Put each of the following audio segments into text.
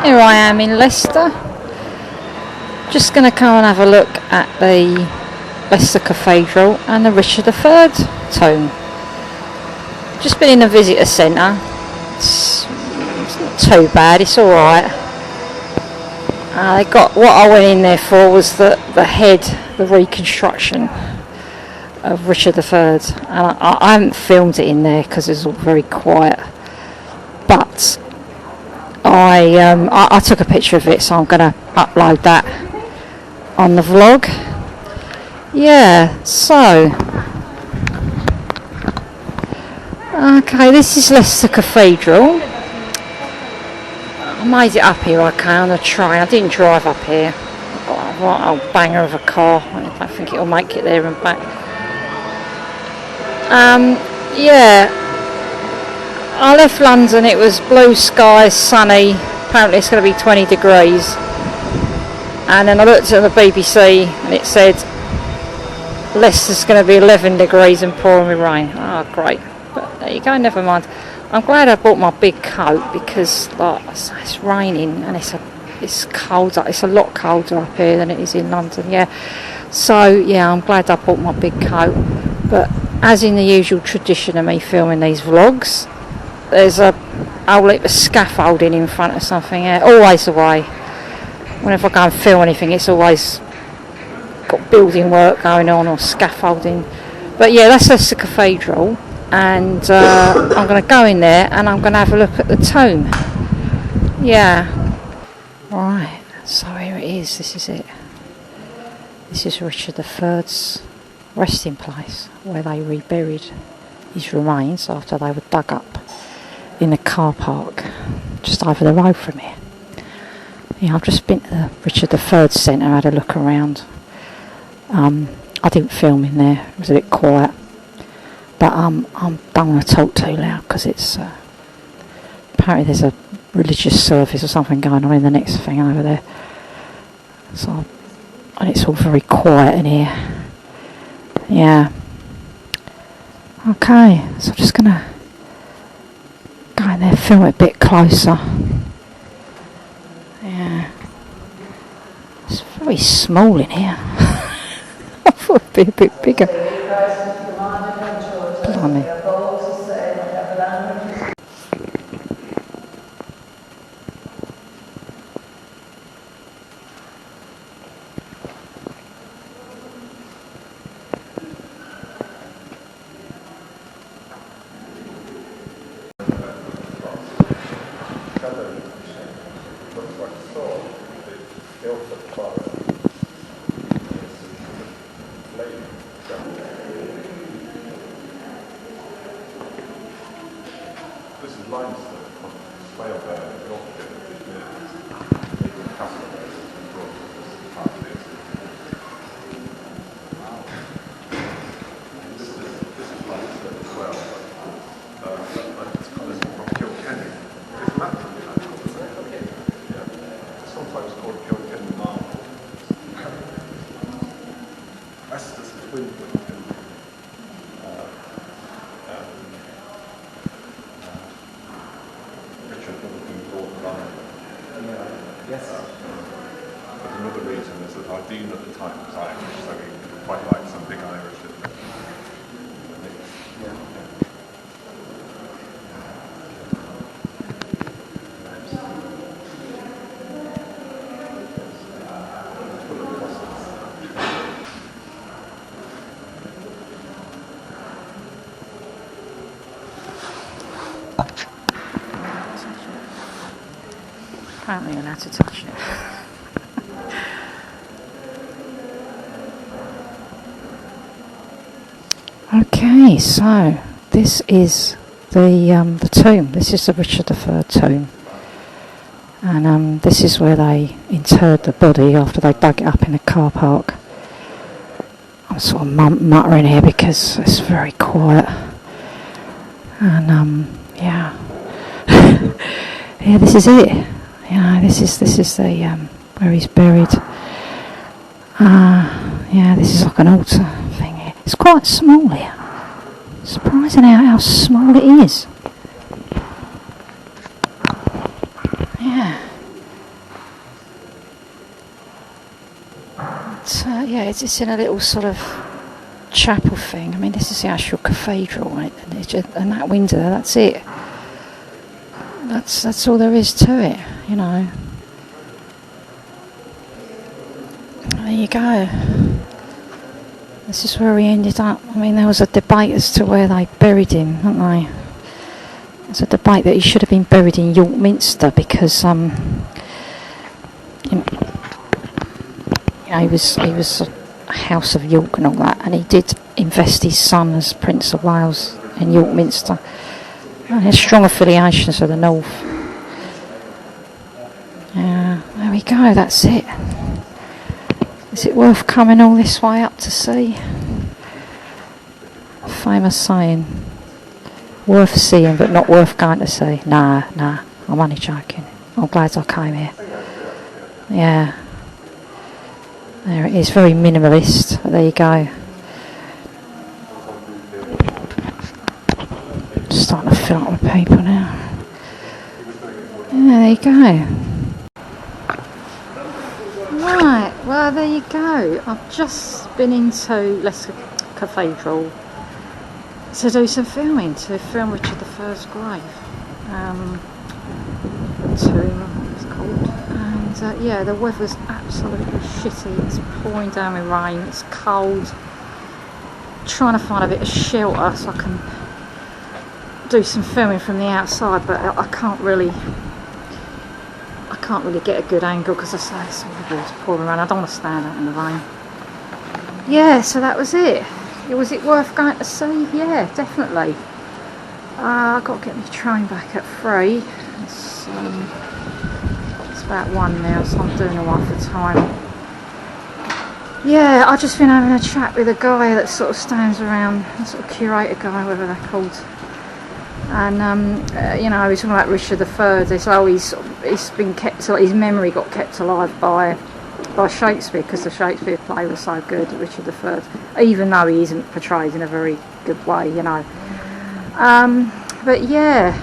Here I am in Leicester. Just going to come and have a look at the Leicester Cathedral and the Richard III tomb. Just been in the visitor centre. It's not too bad, it's alright. They got, what I went in there for was the head, the reconstruction of Richard III. And I haven't filmed it in there because it's all very quiet. But I took a picture of it, so I'm going to upload that on the vlog. Yeah, so okay, this is Leicester Cathedral. I made it up here on a train. I didn't drive up here. I've got a right old banger of a car. I don't think it'll make it there and back. Yeah, I left London, it was blue skies, sunny, apparently it's going to be 20 degrees, and then I looked at the BBC and it said Leicester's going to be 11 degrees and pouring with rain. Oh great, but there you go, never mind. I'm glad I bought my big coat because like, it's raining and it's colder, it's a lot colder up here than it is in London, yeah. So yeah, I'm glad I bought my big coat, but as in the usual tradition of me filming these vlogs, there's a whole heap of scaffolding in front of something, always the way. Whenever I go and film anything, it's always got building work going on or scaffolding. But yeah, that's Leicester Cathedral, and I'm going to go in there and I'm going to have a look at the tomb. Yeah. Right, so here it is, this is it. This is Richard III's resting place, where they reburied his remains after they were dug up in the car park just over the road from here. Yeah, I've just been to the Richard III Centre, had a look around. I didn't film in there, it was a bit quiet, but I don't want to talk too loud because it's apparently there's a religious service or something going on in the next thing over there, so, and it's all very quiet in here. Yeah, okay, so I'm just gonna go in there, film it a bit closer. Yeah, it's very small in here. I thought it'd be a bit bigger. Blimey. This is Leicester, way up there, Yorkist, the castle there, it's brought this part of it. This is Leicester as well, but it's coming from Kilkenny. It's a map from the yeah. It's sometimes called Kilkenny Marble. Leicester's the twin Kilkenny. Yes. But another reason is that our dean at the time was Irish, so he quite liked some big Irish in there. Yeah. Apparently you're allowed to touch it. Okay, so this is the tomb. This is the Richard III tomb, and this is where they interred the body after they dug it up in the car park. I'm sort of muttering here because it's very quiet, and yeah, yeah, this is it. Yeah, this is the where he's buried. Yeah, this is like an altar thing here. It's quite small here. Surprising how small it is. Yeah. But yeah, it's in a little sort of chapel thing. I mean, this is the actual cathedral, right? And, and that window, that's it. That's all there is to it, you know. There you go. This is where he ended up. I mean, there was a debate as to where they buried him, wasn't there? There's a debate that he should have been buried in York Minster because, you know, he was a House of York and all that, and he did invest his son as Prince of Wales in York Minster. And there's strong affiliations with the north. Yeah, there we go. That's it. Is it worth coming all this way up to see? Famous saying. Worth seeing, but not worth going to see. Nah, I'm only joking. I'm glad I came here. Yeah. There it is, very minimalist. But there you go. Starting to fill up with people now. Yeah, there you go. Right, well there you go. I've just been into Leicester Cathedral to do some filming, to film Richard III's grave. Tomb, I think it's called. And yeah, the weather's absolutely shitty. It's pouring down with rain, it's cold. Trying to find a bit of shelter so I can do some filming from the outside, but I can't really get a good angle because I say it's horrible, it's pouring around. I don't want to stand out in the rain. Yeah, so that was it. Was it worth going to see? Yeah, definitely. I've got to get my train back at 3. It's about 1 now, so I'm doing alright for time. Yeah, I've just been having a chat with a guy that sort of stands around, a sort of curator guy, whatever they're called. And you know, he's talking about Richard III. It's how he's been kept, his memory got kept alive by Shakespeare because the Shakespeare play was so good, Richard III, even though he isn't portrayed in a very good way, you know. But yeah,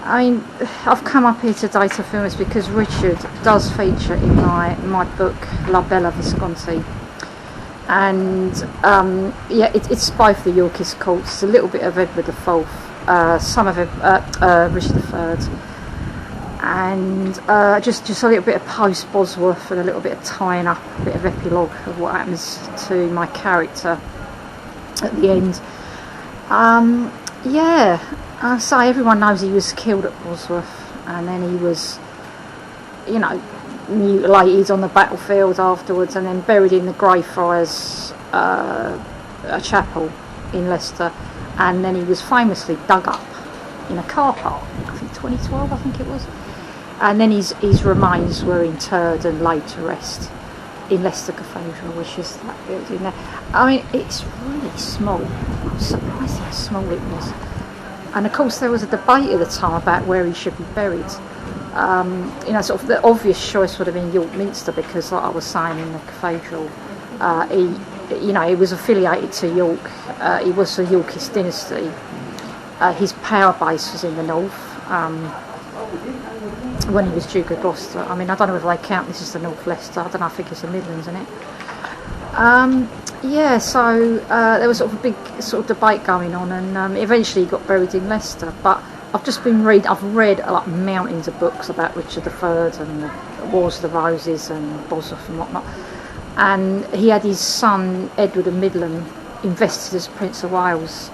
I mean, I've come up here today to film this because Richard does feature in my book La Bella Visconti. And yeah, it's both the Yorkist courts. It's a little bit of Edward IV, some of Richard III, and just a little bit of post Bosworth and a little bit of tying up, a bit of epilogue of what happens to my character at the end. Yeah, I say everyone knows he was killed at Bosworth, and then he was, you know, mutilated on the battlefield afterwards, and then buried in the Greyfriars chapel in Leicester, and then he was famously dug up in a car park, I think 2012 I think it was, and then his remains were interred and laid to rest in Leicester Cathedral, which is that building there. I mean, it's really small. I'm surprised how small it was. And of course there was a debate at the time about where he should be buried. You know, sort of the obvious choice would have been York Minster because, like I was saying, in the cathedral, he was affiliated to York. He was the Yorkist dynasty. His power base was in the north when he was Duke of Gloucester. I mean, I don't know if they count this as the North Leicester. I don't know. I think it's the Midlands, isn't it? Yeah. So there was sort of a big sort of debate going on, and eventually he got buried in Leicester. But I've read like mountains of books about Richard III and the Wars of the Roses and Bosworth and whatnot. And he had his son Edward of Midland invested as Prince of Wales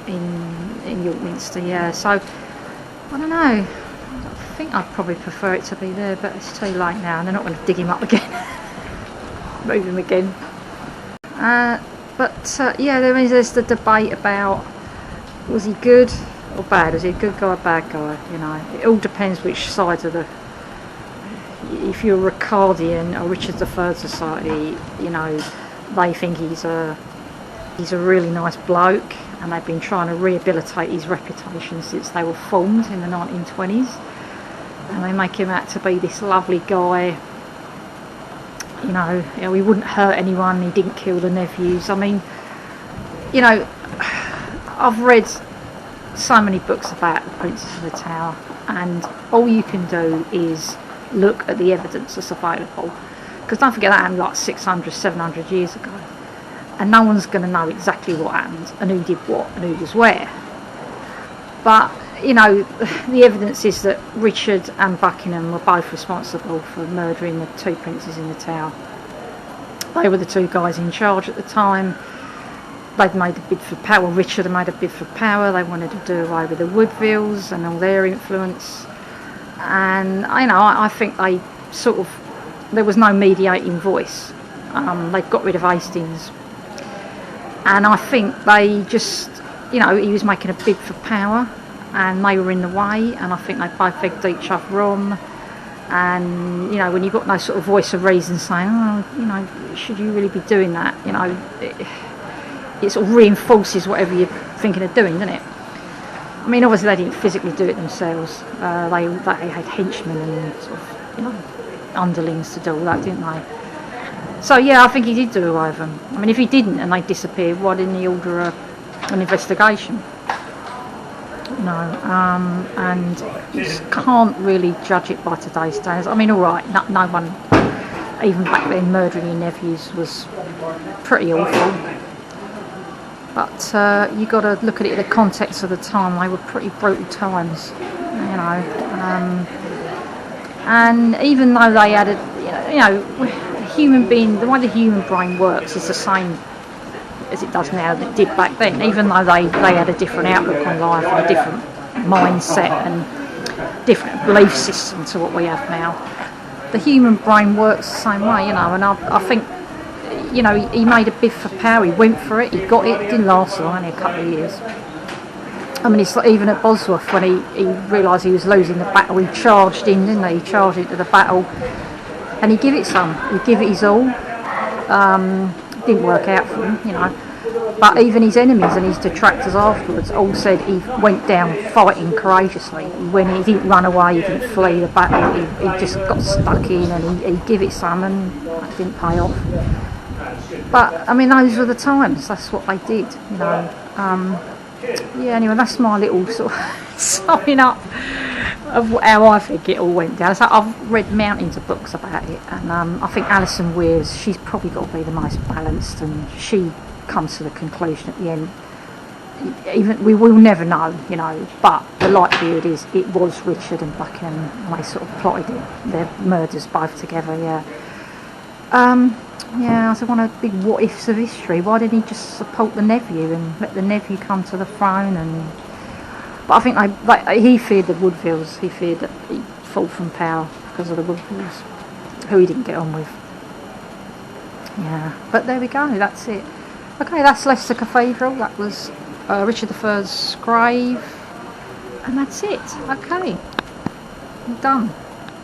in York Minster. Yeah, so I don't know. I think I'd probably prefer it to be there, but it's too late now, and they're not going to dig him up again, move him again. But yeah, there's the debate about was he good or bad? Was he a good guy or bad guy? You know, it all depends which side of the. If you're a Ricardian or Richard III Society, you know, they think he's a really nice bloke, and they've been trying to rehabilitate his reputation since they were formed in the 1920s, and they make him out to be this lovely guy. You know, he wouldn't hurt anyone, he didn't kill the nephews. I mean, you know, I've read so many books about the Princess of the Tower, and all you can do is look at the evidence that's available. Because don't forget that happened like 600, 700 years ago. And no one's going to know exactly what happened and who did what and who was where. But, you know, the evidence is that Richard and Buckingham were both responsible for murdering the two princes in the Tower. They were the two guys in charge at the time. They'd made a bid for power. Richard had made a bid for power. They wanted to do away with the Woodvilles and all their influence. And, you know, I think they sort of, there was no mediating voice. They got rid of Hastings. And I think they just, you know, he was making a bid for power and they were in the way, and I think they both egged each other on. And, you know, when you've got no sort of voice of reason saying, oh, you know, should you really be doing that? You know, it sort of reinforces whatever you're thinking of doing, doesn't it? I mean, obviously they didn't physically do it themselves. They had henchmen and sort of, you know, underlings to do all that, didn't they? So yeah, I think he did do away with them. I mean, if he didn't and they disappeared, why didn't he order an investigation? No, and you just can't really judge it by today's standards. I mean, all right, no one, even back then, murdering your nephews was pretty awful. But you got to look at it in the context of the time. They were pretty brutal times, you know. And even though they had a human being, the way the human brain works is the same as it does now that it did back then, even though they had a different outlook on life and a different mindset and different belief system to what we have now. The human brain works the same way, you know, and I think, you know, he made a bid for power, he went for it, he got it, it didn't last long, only a couple of years. I mean, it's like even at Bosworth, when he realised he was losing the battle, he charged in, didn't he? He charged into the battle and he gave it some, he gave it his all. Didn't work out for him, you know. But even his enemies and his detractors afterwards all said he went down fighting courageously. He didn't run away, he didn't flee the battle, he just got stuck in and he gave it some, and that didn't pay off. But, I mean, those were the times, that's what they did, you know. Yeah, anyway, that's my little sort of summing up of how I think it all went down. So I've read mountains of books about it, and I think Alison Weir's, she's probably got to be the most balanced, and she comes to the conclusion at the end. Even we will never know, you know, but the likelihood is it was Richard and Buckingham, and they sort of plotted their murders both together. Yeah. Yeah, so one of the big what ifs of history. Why didn't he just support the nephew and let the nephew come to the throne? But I think he feared the Woodvilles. He feared that he'd fall from power because of the Woodvilles, who he didn't get on with. Yeah, but there we go. That's it. Okay, that's Leicester Cathedral. That was Richard III's grave, and that's it. Okay, I'm done.